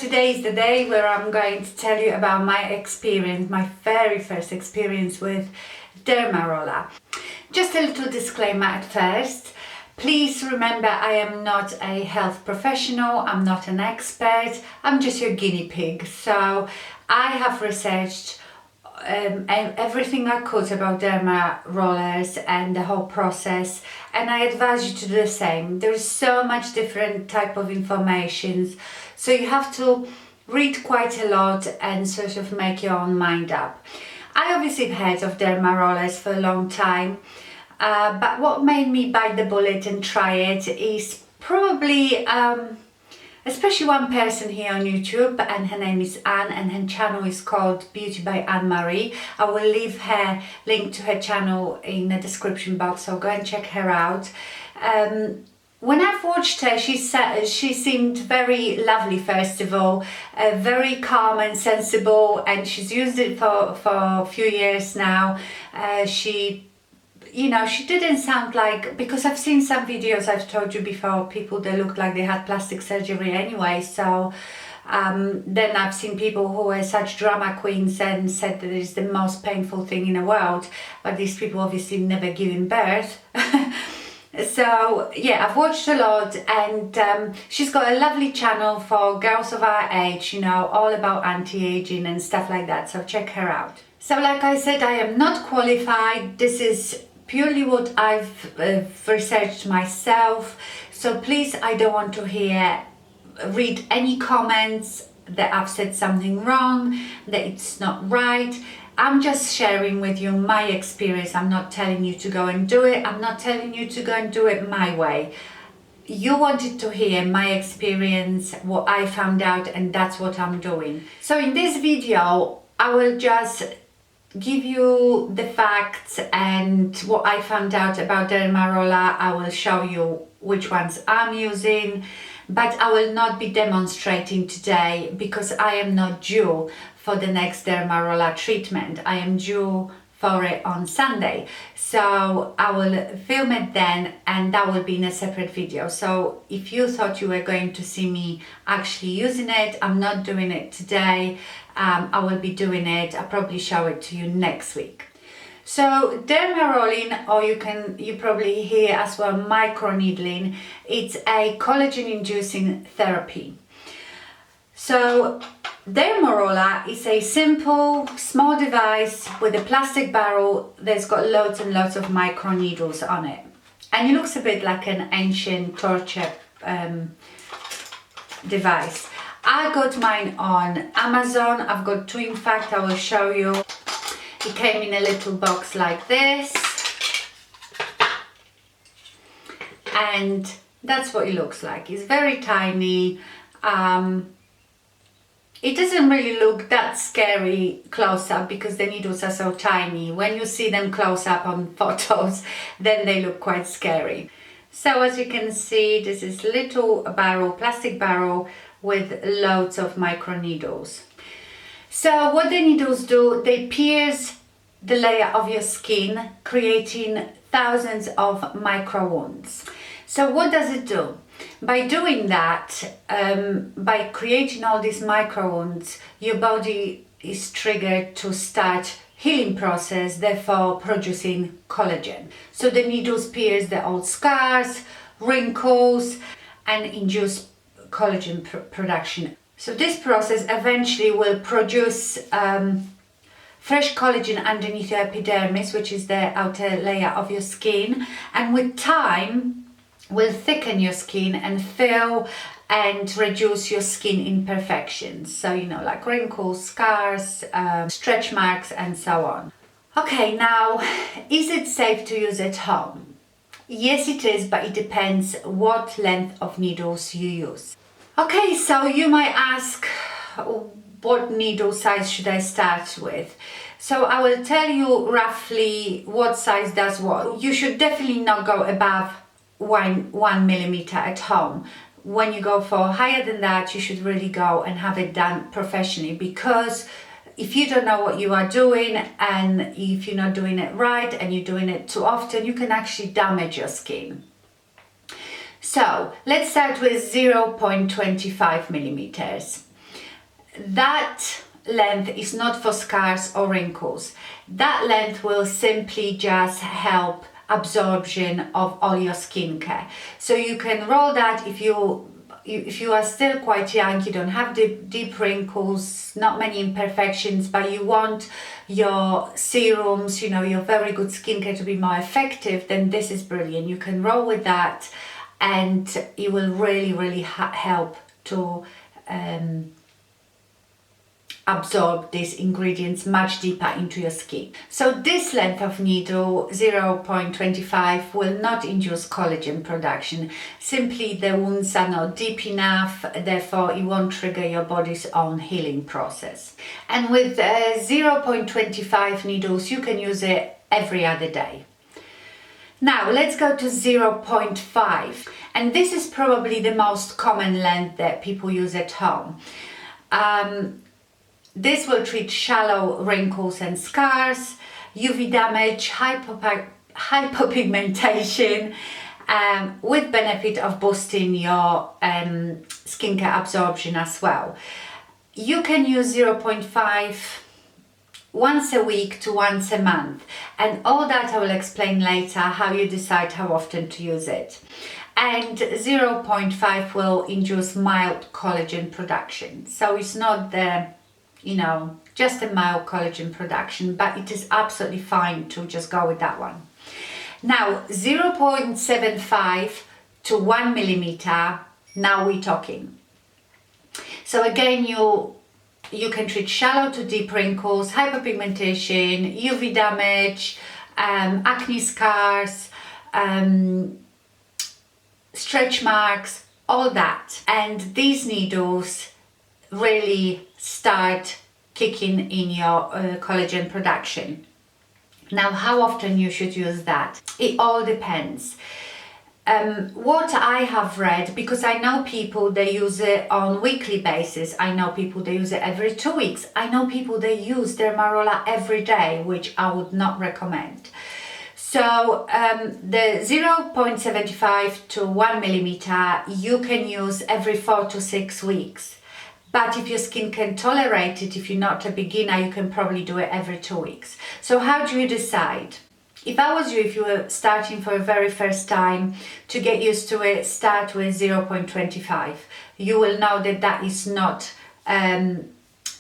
today is the day where I'm going to tell you about my experience, my very first experience with Derma roller. Just a little disclaimer at first. Please remember, I am not a health professional, I'm not an expert, I'm just your guinea pig. So I have researched everything I could about Derma rollers and the whole process, and I advise you to do the same. There is so much different type of information, so you have to read quite a lot and sort of make your own mind up. I obviously heard of Derma rollers for a long time, but what made me bite the bullet and try it is probably especially one person here on YouTube, and her name is Anne, and her channel is called Beauty by Anne-Marie. I will leave her link to her channel in the description box, so go and check her out. When I've watched her, she seemed very lovely, first of all, very calm and sensible, and she's used it for a few years now. She didn't sound like, because I've seen some videos, I've told you before, people that look like they had plastic surgery anyway, so then I've seen people who were such drama queens and said that it's the most painful thing in the world, but these people obviously never given birth. So yeah, I've watched a lot, and she's got a lovely channel for girls of our age, all about anti-aging and stuff like that, so check her out. So like I said, I am not qualified. This is purely what I've researched myself, so please, I don't want to read any comments that I've said something wrong, that it's not right. I'm just sharing with you my experience. I'm not telling you to go and do it. I'm not telling you to go and do it my way. You wanted to hear my experience, what I found out, and that's what I'm doing. So in this video, I will just give you the facts and what I found out about Derma roller. I will show you which ones I'm using, but I will not be demonstrating today because I am not due for the next Derma roller treatment. I am due for it on Sunday, so I will film it then, and that will be in a separate video. So if you thought you were going to see me actually using it, I'm not doing it today. I will be doing it. I'll probably show it to you next week. So Derma rolling, or you probably hear as well microneedling, it's a collagen inducing therapy. So Derma roller is a simple small device with a plastic barrel that's got loads and loads of microneedles on it, and it looks a bit like an ancient torture device. I got mine on Amazon. I've got two, in fact. I will show you. It came in a little box like this, and that's what it looks like. It's very tiny. It doesn't really look that scary close up because the needles are so tiny. When you see them close up on photos, then they look quite scary. So as you can see, this is little barrel, plastic barrel with loads of microneedles. So what the needles do, they pierce the layer of your skin, creating thousands of micro wounds. So what does it do? By doing that, by creating all these micro wounds, your body is triggered to start healing process, therefore producing collagen. So the needles pierce the old scars, wrinkles, and induce collagen production. So this process eventually will produce fresh collagen underneath your epidermis, which is the outer layer of your skin, and with time will thicken your skin and fill and reduce your skin imperfections. So, like wrinkles, scars, stretch marks, and so on. Okay, now, is it safe to use at home? Yes, it is, but it depends what length of needles you use. Okay, so you might ask, what needle size should I start with? So I will tell you roughly what size does what. You should definitely not go above 1 millimeter at home. When you go for higher than that, you should really go and have it done professionally, because if you don't know what you are doing, and if you're not doing it right and you're doing it too often, you can actually damage your skin. So let's start with 0.25 millimeters. that length is not for scars or wrinkles. That length will simply just help absorption of all your skincare. So you can roll that if you are still quite young, you don't have deep wrinkles, not many imperfections, but you want your serums, you know, your very good skincare to be more effective, then this is brilliant. You can roll with that and it will really help to absorb these ingredients much deeper into your skin. So this length of needle, 0.25, will not induce collagen production. Simply the wounds are not deep enough, therefore it won't trigger your body's own healing process. And with 0.25 needles, you can use it every other day. Now let's go to 0.5, and this is probably the most common length that people use at home. This will treat shallow wrinkles and scars, UV damage, hypopigmentation, with benefit of boosting your skincare absorption as well. You can use 0.5 once a week to once a month, and all that I will explain later, how you decide how often to use it. And 0.5 will induce mild collagen production. So it's not the, you know, just a mild collagen production, but it is absolutely fine to just go with that one. Now 0.75 to 1 millimeter, now we're talking. So again, you can treat shallow to deep wrinkles, hyperpigmentation, UV damage, acne scars, stretch marks, all that. And these needles really start kicking in your collagen production. Now, how often you should use that? It all depends. What I have read, because I know people they use it on weekly basis, I know people they use it every 2 weeks, I know people they use Derma roller every day, which I would not recommend. So the 0.75 to 1 millimeter you can use every 4 to 6 weeks. But if your skin can tolerate it, if you're not a beginner, you can probably do it every 2 weeks. So how do you decide? If I was you, if you were starting for the very first time, to get used to it, start with 0.25. You will know that that is not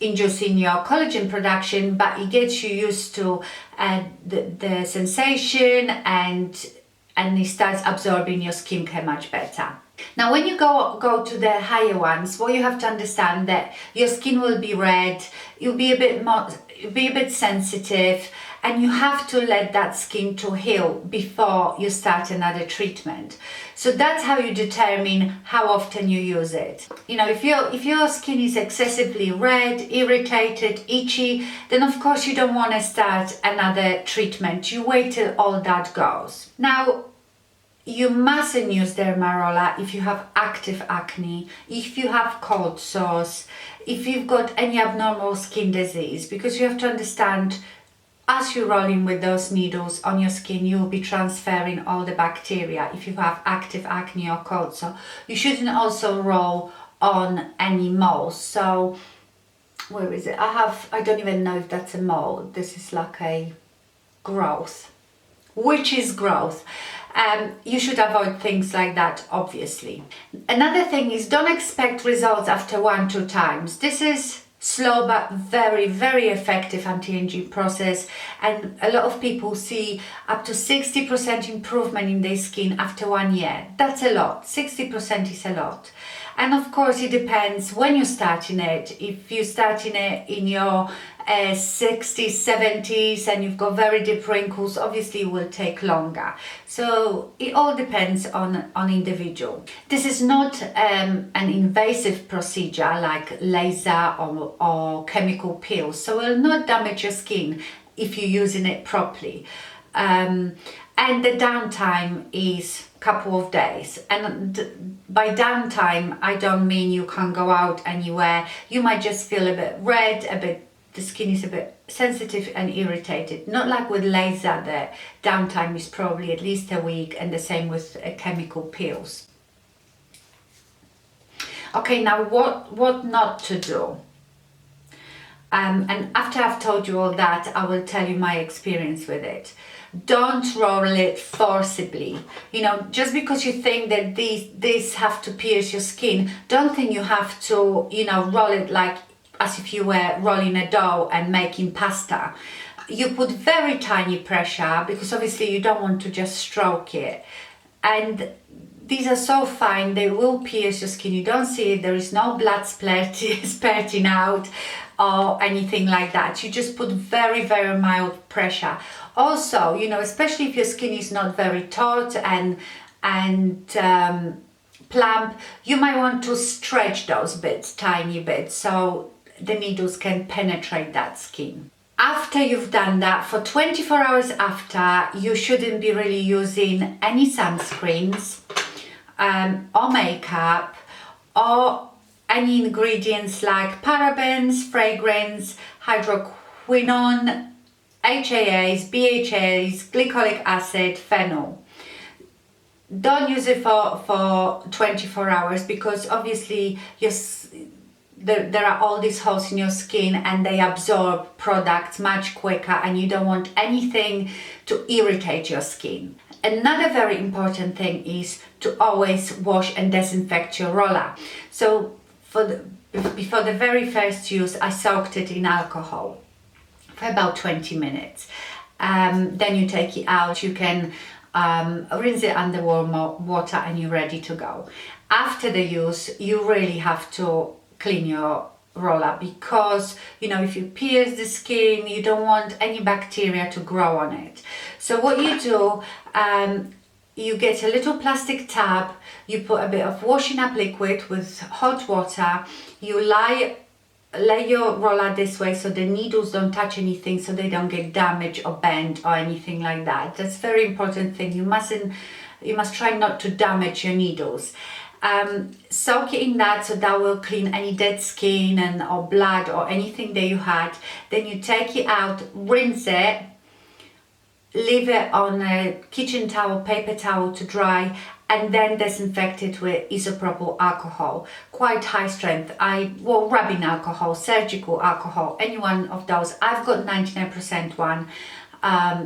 inducing your collagen production, but it gets you used to the sensation and it starts absorbing your skincare much better. Now when you go to the higher ones, what you have to understand that your skin will be red, you'll be a bit sensitive, and you have to let that skin to heal before you start another treatment. So that's how you determine how often you use it. You know, if your skin is excessively red, irritated, itchy, then of course you don't want to start another treatment. You wait till all that goes. Now, you mustn't use Derma roller if you have active acne, if you have cold sores, if you've got any abnormal skin disease, because you have to understand, as you're rolling with those needles on your skin, you will be transferring all the bacteria if you have active acne or cold sore. You shouldn't also roll on any moles. So, where is it? I don't even know if that's a mole. This is like a growth, which is growth. You should avoid things like that, obviously. Another thing is, don't expect results after 1-2 times. This is slow but very effective anti-aging process, and a lot of people see up to 60% improvement in their skin after 1 year. That's a lot. 60% is a lot. And of course it depends when you're starting it. If you're starting it in your 60s, 70s and you've got very deep wrinkles, obviously it will take longer. So it all depends on individual. This is not an invasive procedure like laser or chemical peels, so it will not damage your skin if you're using it properly. And the downtime is a couple of days. And by downtime, I don't mean you can't go out anywhere. You might just feel a bit red, the skin is a bit sensitive and irritated. Not like with laser, the downtime is probably at least a week, and the same with chemical peels. Okay, now what not to do? And after I've told you all that, I will tell you my experience with it. Don't roll it forcibly. You know, just because you think that these have to pierce your skin, don't think you have to, you know, roll it like as if you were rolling a dough and making pasta. You put very tiny pressure because obviously you don't want to just stroke it. And these are so fine, they will pierce your skin. You don't see it, there is no blood spurting out or anything like that. You just put very, very mild pressure. Also, you know, especially if your skin is not very taut and plump, you might want to stretch those bits, tiny bits, so the needles can penetrate that skin. After you've done that, for 24 hours after, you shouldn't be really using any sunscreens or makeup or any ingredients like parabens, fragrance, hydroquinone, HAAs, BHAs, glycolic acid, phenol. Don't use it for 24 hours because obviously there are all these holes in your skin and they absorb products much quicker, and you don't want anything to irritate your skin. Another very important thing is to always wash and disinfect your roller. So before the very first use, I soaked it in alcohol for about 20 minutes. Then you take it out, you can rinse it under warm water and you're ready to go. After the use, you really have to clean your roller because, you know, if you pierce the skin, you don't want any bacteria to grow on it. So what you do, you get a little plastic tub, you put a bit of washing up liquid with hot water, you lay your roller this way so the needles don't touch anything, so they don't get damaged or bent or anything like that. That's a very important thing. You must try not to damage your needles. Soak it in that, so that will clean any dead skin or blood or anything that you had. Then you take it out, rinse it, leave it on a kitchen towel, paper towel to dry, and then disinfect it with isopropyl alcohol, quite high strength. Rubbing alcohol, surgical alcohol, any one of those. I've got 99% one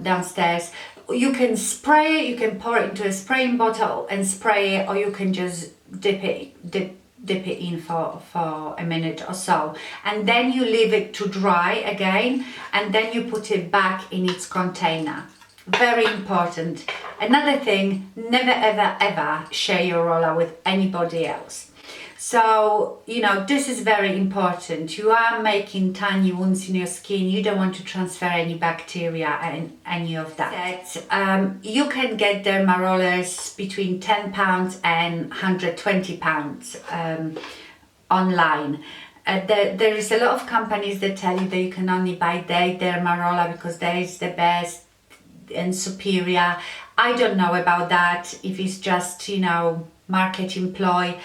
downstairs. You can spray it, you can pour it into a spraying bottle and spray it, or you can just dip it in for a minute or so, and then you leave it to dry again, and then you put it back in its container. Very important. Another thing, never ever ever share your roller with anybody else. So, you know, this is very important. You are making tiny wounds in your skin. You don't want to transfer any bacteria and any of that. You can get Derma rollers between £10 and £120 online. There is a lot of companies that tell you that you can only buy their Derma roller because that is the best and superior. I don't know about that, if it's just, you know, marketing ploy.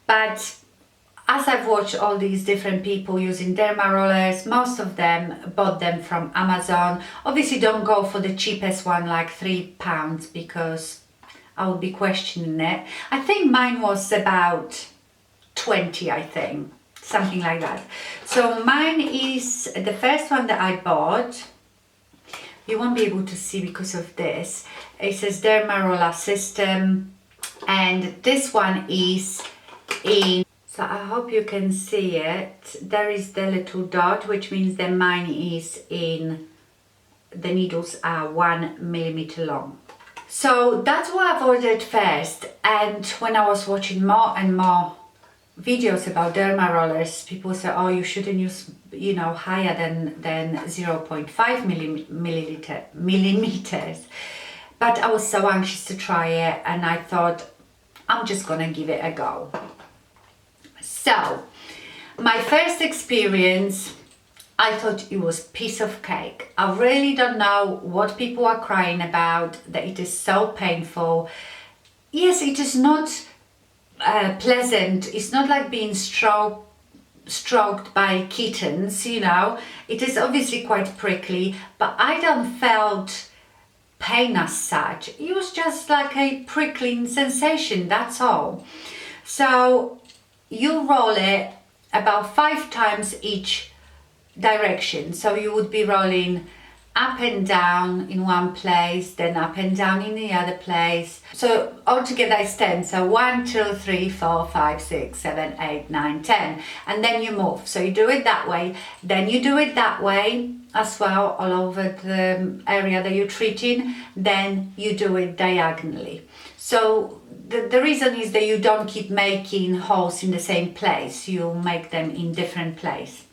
But as I've watched all these different people using Derma rollers, most of them bought them from Amazon. Obviously don't go for the cheapest one, like £3, because I would be questioning it. I think mine was about 20, I think, something like that. So mine is the first one that I bought. You won't be able to see because of this. It says Derma roller system, and this one is in, so I hope you can see it. There is the little dot, which means that mine is in, the needles are 1 millimeter long. So that's what I've ordered first, and when I was watching more and more videos about Derma rollers, people say, oh, you shouldn't use, you know, higher than 0.5 millimeters. But I was so anxious to try it, and I thought, I'm just gonna give it a go. So my first experience, I thought it was piece of cake. I really don't know what people are crying about, that it is so painful. Yes, it is not pleasant. It's not like being stroked by kittens, you know. It is obviously quite prickly, but I don't felt pain as such. It was just like a prickling sensation, that's all. So you roll it about 5 times each direction. So you would be rolling up and down in one place, then up and down in the other place. So altogether it's 10. So 1, 2, 3, 4, 5, 6, 7, 8, 9, 10. And then you move. So you do it that way, then you do it that way as well, all over the area that you're treating, then you do it diagonally. So the reason is that you don't keep making holes in the same place, you make them in different place.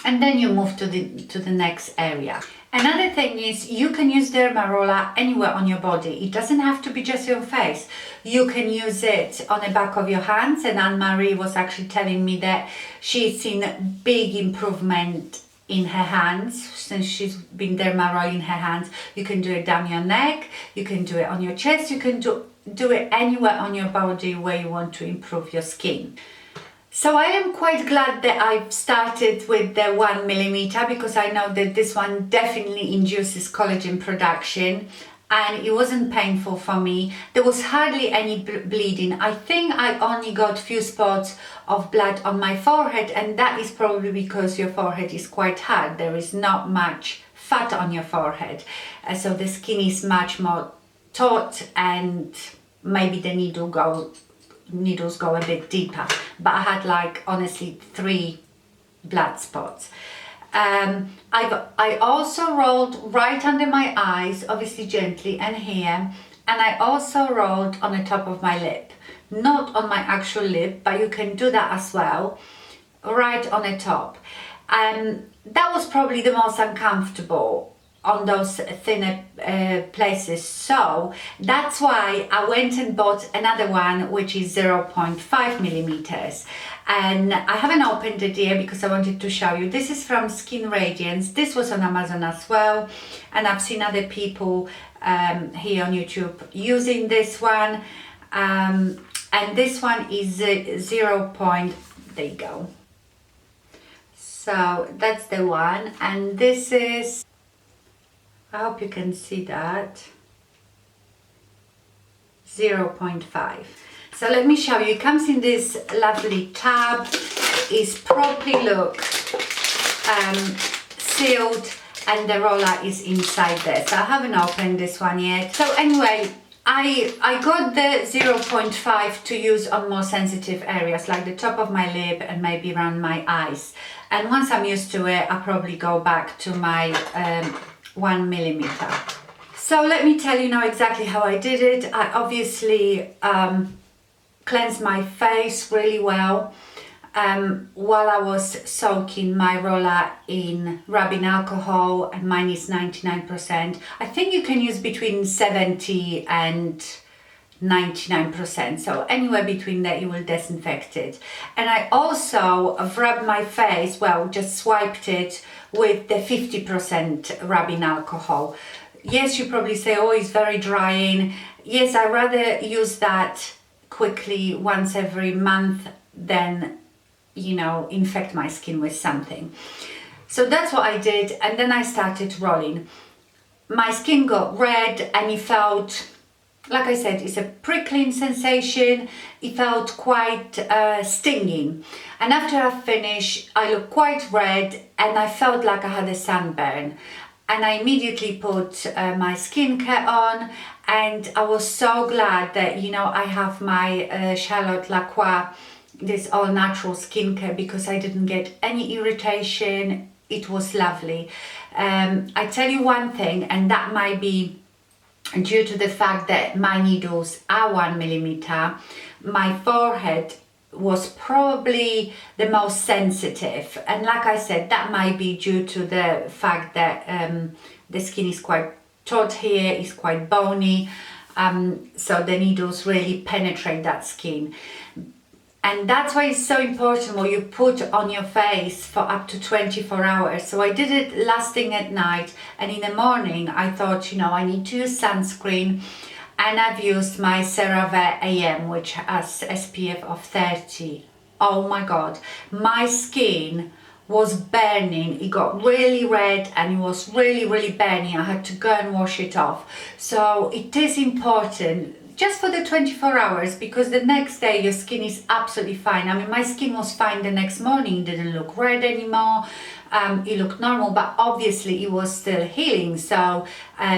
And then you move to the next area. Another thing is you can use Derma roller anywhere on your body. It doesn't have to be just your face. You can use it on the back of your hands, and Anne-Marie was actually telling me that she's seen big improvement in her hands since she's been Derma rolling her hands. You can do it down your neck, you can do it on your chest, you can do it anywhere on your body where you want to improve your skin. So I am quite glad that I've started with the 1mm, because I know that this one definitely induces collagen production, and it wasn't painful for me. There was hardly any bleeding. I think I only got few spots of blood on my forehead, and that is probably because your forehead is quite hard. There is not much fat on your forehead, so the skin is much more taut, and maybe the needles go a bit deeper. But I had like honestly 3 blood spots. I also rolled right under my eyes, obviously gently, and here, and I also rolled on the top of my lip, not on my actual lip, but you can do that as well, right on the top. That was probably the most uncomfortable on those thinner places, so that's why I went and bought another one which is 0.5mm, and I haven't opened it yet because I wanted to show you. This is from Skin Radiance. This was on Amazon as well, and I've seen other people here on YouTube using this one, and this one is 0. There you go. So that's the one, and this is, I hope you can see that, 0.5. So let me show you. It comes in this lovely tub. It's properly sealed, and the roller is inside there. So I haven't opened this one yet. So anyway, I got the 0.5 to use on more sensitive areas like the top of my lip and maybe around my eyes. And once I'm used to it, I'll probably go back to my 1mm. So let me tell you now exactly how I did it. I obviously cleansed my face really well while I was soaking my roller in rubbing alcohol, and mine is 99%. I think you can use between 70 and 99%, so anywhere between that you will disinfect it. And I also rubbed my face, well, just swiped it with the 50% rubbing alcohol. Yes, you probably say, oh, it's very drying. Yes, I rather use that quickly once every month than, you know, infect my skin with something. So that's what I did, and then I started rolling. My skin got red, and it felt, like I said, it's a prickling sensation. It felt quite stinging. And after I finished, I looked quite red, and I felt like I had a sunburn. And I immediately put my skincare on, and I was so glad that, you know, I have my Charlotte Lacroix, this all natural skincare, because I didn't get any irritation. It was lovely. I tell you one thing, and that might be due to the fact that my needles are 1mm, my forehead was probably the most sensitive, and like I said, that might be due to the fact that the skin is quite taut here, is quite bony, so the needles really penetrate that skin. And that's why it's so important what you put on your face for up to 24 hours. So I did it last thing at night, and in the morning I thought, you know, I need to use sunscreen, and I've used my CeraVe AM, which has SPF of 30. Oh my God, my skin was burning. It got really red, and it was really, really burning. I had to go and wash it off. So it is important just for the 24 hours, because the next day your skin is absolutely fine. I mean, my skin was fine the next morning, it didn't look red anymore, it looked normal, but obviously it was still healing, so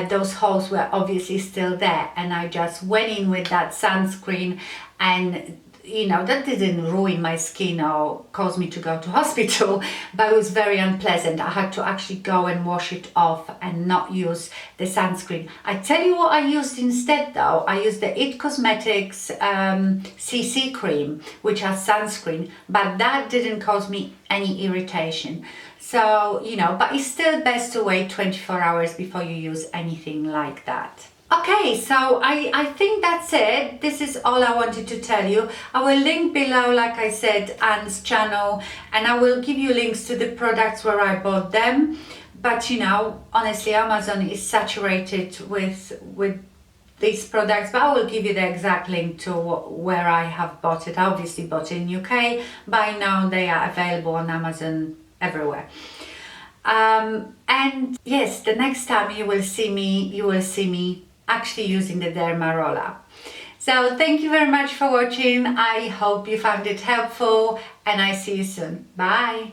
those holes were obviously still there, and I just went in with that sunscreen, and you know, that didn't ruin my skin or cause me to go to hospital, but it was very unpleasant. I had to actually go and wash it off and not use the sunscreen. I tell you what I used instead though. I used the IT Cosmetics CC cream, which has sunscreen, but that didn't cause me any irritation. So, you know, but it's still best to wait 24 hours before you use anything like that. Okay, so I think that's it. This is all I wanted to tell you. I will link below, like I said, Anne's channel, and I will give you links to the products where I bought them. But you know, honestly, Amazon is saturated with these products, but I will give you the exact link to where I have bought it. I obviously bought it in UK, but I know they are available on Amazon everywhere. And yes, the next time you will see me actually using the Derma roller. So thank you very much for watching. I hope you found it helpful, and I see you soon. Bye.